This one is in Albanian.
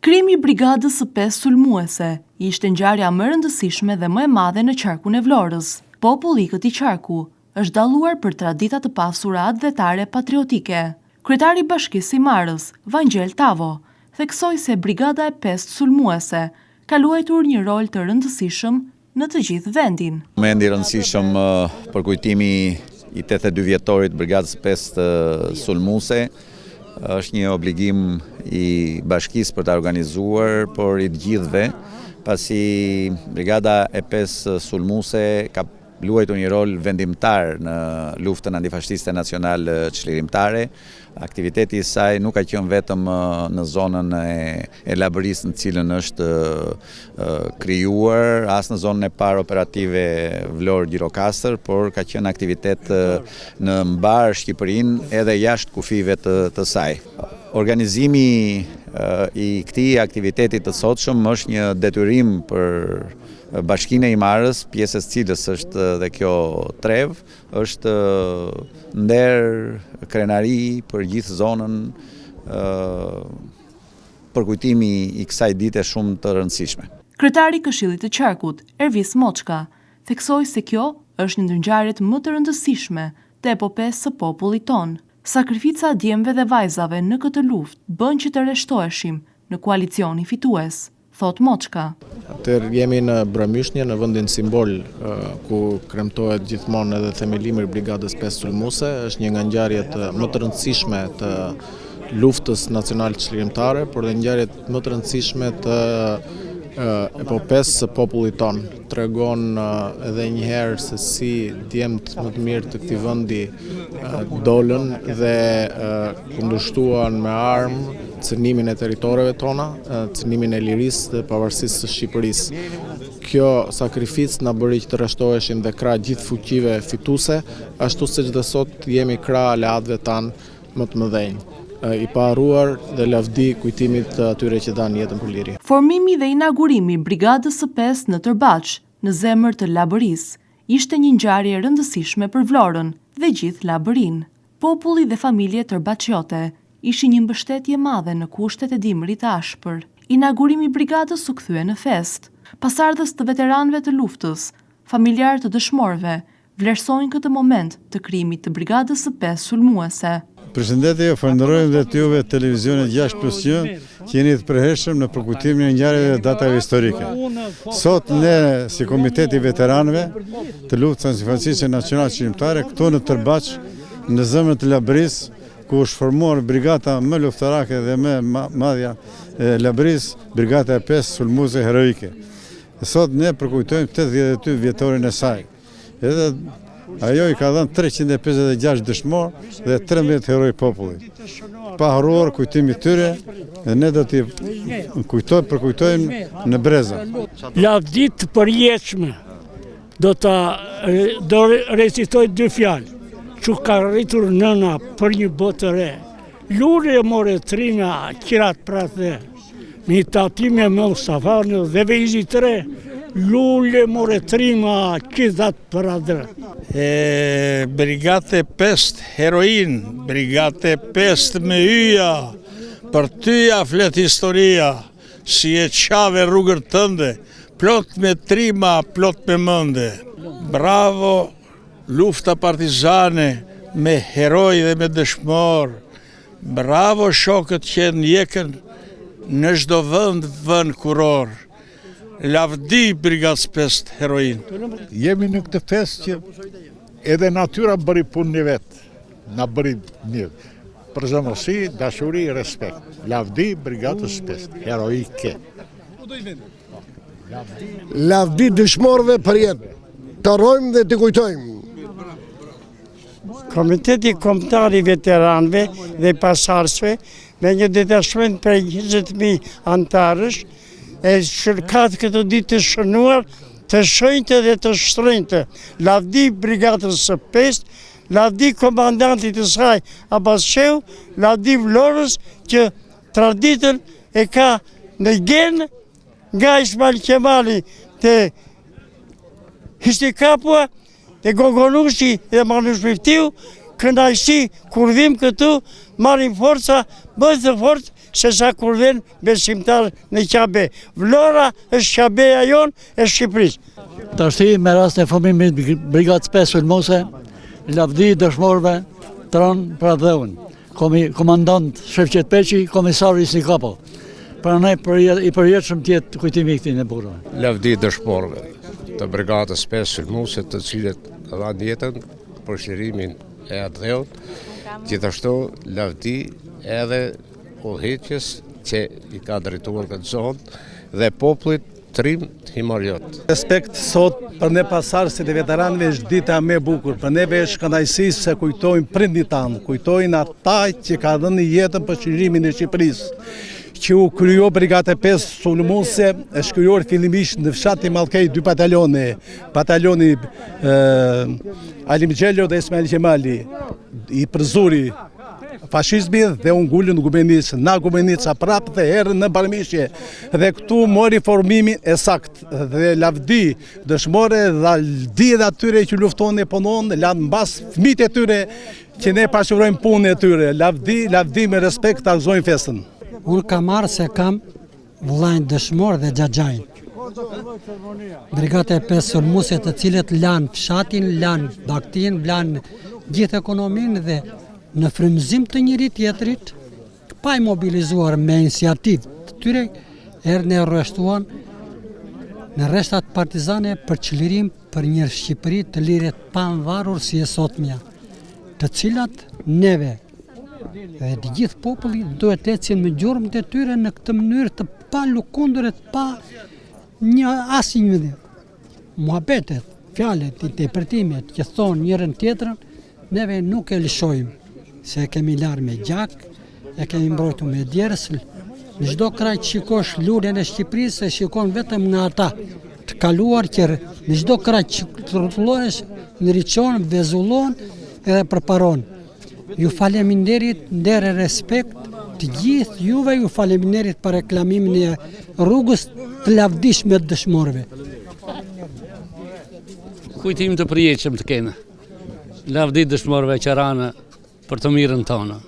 Krimi i brigadës së 5 sulmuese ishte ngjarja më e rëndësishme dhe më e madhe në qarkun e Vlorës. Populli i këtij qarku është dalluar për tradita të pasura advetare patriotike. Kryetari i Bashkisë së Marrës, Vangjel Tavo, theksoi se brigada e 5 sulmuese ka luajtur një rol të rëndësishëm në të gjithë vendin. Moment i rëndësishëm për kujtimi i 82 vjetorit brigadës 5 sulmuese. Është një obligim i bashkisë për të organizuar, por i të gjithëve, pasi brigada e 5 sulmuese ka luajtur një rol vendimtar në luftën antifashiste nacionale çlirimtare. Aktiviteti i saj nuk ka qenë vetëm në zonën e Labërisë në cilën është krijuar, as në zonën e parë operative Vlorë-Gjirokastër, por ka qenë aktivitet në mbar Shqipërinë edhe jashtë kufive të saj. Organizimi i këtij aktiviteti të sotshëm është një detyrim për Bashkinë e Marrës, pjesës cilës është dhe kjo trev, është nder krenari për gjithë zonën për kujtimi i kësaj dite shumë të rëndësishme. Kryetari i Këshillit të Qarkut, Ervis Moçka, theksoi se kjo është një ndër ngjarjet më të rëndësishme të epopesë së popullit ton. Sakrifica e djemve dhe vajzave në këtë luftë bën që të rreshtoheshim në koalicioni fitues, thot Moçka. Atëherë jemi në Bramyshnje, në vendin simbol ku kremtohet gjithmonë edhe themelimi i brigadës 5 sulmuese. Është një nga ngjarjet më të rëndësishme të luftës nacionale çlirimtare, por dhe ngjarjet më të rëndësishme të epopesë së popullit ton. Tregon edhe një herë se si djemt më të mirë të këtij vendi dolën dhe kundërshtuan me armë cënimin e territoreve tona, cënimin e lirisë dhe pavarësisë së Shqipërisë. Kjo sakrificë na bëri që të rreshtoheshim dhe krah gjithë fuqive fituese, ashtu siç dhe sot jemi krah aleatëve tan më të mëdhenj. I paharruar dhe lavdi kujtimit të atyre që dhanë jetën për liri. Formimi dhe inaugurimi i brigadës së 5 në Tërbaç, në zemër të Labërisë, ishte një ngjarje e rëndësishme për Vlorën dhe gjithë Labërinë. Populli dhe familje tërbaçiote ishin një mbështetje madhe në kushtet e dimrit të ashpër. Inaugurimi i brigadës u kthye në fest. Pasardhës të veteranëve të luftës, familjarë të dëshmorëve, vlerësojnë këtë moment të krijimit të brigadës së 5 sulmuese. Përshëndetje, falenderojmë dhe të juve televizionet 6+1 që jeni të përhershëm në përkujtimin e ngjarjeve dhe datave historike. Sot ne si Komiteti i Veteranëve të luftës antifashiste nacionale çlirimtare këtu në Tërbaç, në zemrën të Labërisë, ku është formuar brigata më luftarake dhe më madhja e Labërisë, brigata e 5 sulmuese heroike. Sot ne përkujtojmë 82 vjetorin e saj. Edhe ajo i ka dhënë 356 dëshmor dhe 13 heroj popullit. Pa harruar kujtimi tyre dhe ne do t'i përkujtojmë në breza. Lavdit të përjetshme do recitoj 2 fjalë. Që ka rritur nëna për një botë të re. Lule e more tringa kirat prate. Mi tatime me Mustafarnë dhe vejzi të re. Lule more tringa kirat prate. Brigate 5 heroin, brigate 5 me yja, për tyja flet historia, si e qave rrugër tënde, plot me trima, plot me mënde. Bravo, lufta partizane me heroj dhe me dëshmor. Bravo shokët që ndjekën në çdo vend kuror. Lavdi brigadës 5 heroin. Jemi në këtë fest që edhe natyra bëri punën e vet. Na bëri mirë. Përzemërsi, dashuri, respekt. Lavdi brigadës 5 heroike. Lavdi dëshmorëve për jetë. Të rrojmë dhe të kujtojmë. Komiteti Kombëtar i Veteranëve dhe Pasardhësve me një detashment për 20.000 antarësh e shërkat këtë ditë të shënuar të shenjtë dhe të shtrenjtë. Lavdi brigadës së 5, lavdi komandantit të saj Abbas Shehu, lavdi Vlorës që traditën e ka në gen nga Ismail Qemali të Histikapua, të Gogonushi dhe Manush Miftiu, kënaqësi kur vim këtu, marrim forca, bëhet të fortë se sa kur vjen besimtar në Qabe. Vlora është Qabeja jonë e Shqipërisë. Tashti me rast e formimit Brigadës 5 Sulmuse, lavdi dëshmorëve Tron pra dheun, komandant Shefqet Peqi, komisari Sikapo. Pra ne i përjetshëm tjetë kujtimi këtij e bukur. Lavdi dëshmorëve të Brigadës 5 Sulmuse, të cilët dhanë jetën për shlirimin e atë dheut, gjithashtu lavdi edhe udhëheqjes që i ka drejtuar këtë zonë dhe popullit Trim Himarjot. Respekt sot për ne pasardhësit e veteranëve është dita më e bukur. Për neve është kënaqësi se kujtojmë prindit tanë, kujtojnë ata që ka dhënë jetën për çlirimin e Shqipërisë. Që u kryo Brigada 5 Sulmuse, është krijuar fillimisht në fshatin Mallkej 2 bataljone, bataljoni Alim Xhelo dhe Ismail Qemali, i përzuri fashizmi dhe u ngulën Gubenicë, na Gubenica prapë dhe herën në Barmishje. Dhe këtu mori formimin e sakt dhe lavdi dëshmore dhe lavdi dhe atyre që luftonin e punon, lanë mbas fëmijët e tyre që ne pashurojmë punën e tyre. Lavdi me respekt ta gëzojmë festën. Unë kam marrë se kam vllajnë dëshmor dhe xhaxhajin. Brigata e 5 Sulmuse, të cilët lanë fshatin, lanë baktin, lanë gjithë ekonominë dhe në frymëzim të njëri tjetrit, pa i mobilizuar me iniciativë të tyre, erdhën e arrestuan në rreshtat partizane për çlirim për një Shqipëri të lirë pa varur si e sotmja, të cilat neve dhe të gjithë populli duhet të ecin me gjurmët e tyre në këtë mënyrë të pa lëkundur e të pa një asnjë muhabetet, fjalët, interpretimet që thonë njërin tjetrën, neve nuk e lëshojmë, se e kemi larë me gjak, e kemi mbrojtur me djerës. Në çdo kraj që shikosh luljen e Shqipërisë, e shikon vetëm nga ata të kaluar që në çdo kraj që rrotullohesh, ndriçon, vezullon edhe përparon. Ju faleminderit, nder e respekt të gjithë juve, ju faleminderit për reklamimin e rrugës të lavdishme të dëshmorëve. Kujtim të përjetshëm të kene, lavdi dëshmorëve që ranë për të mirën tonë.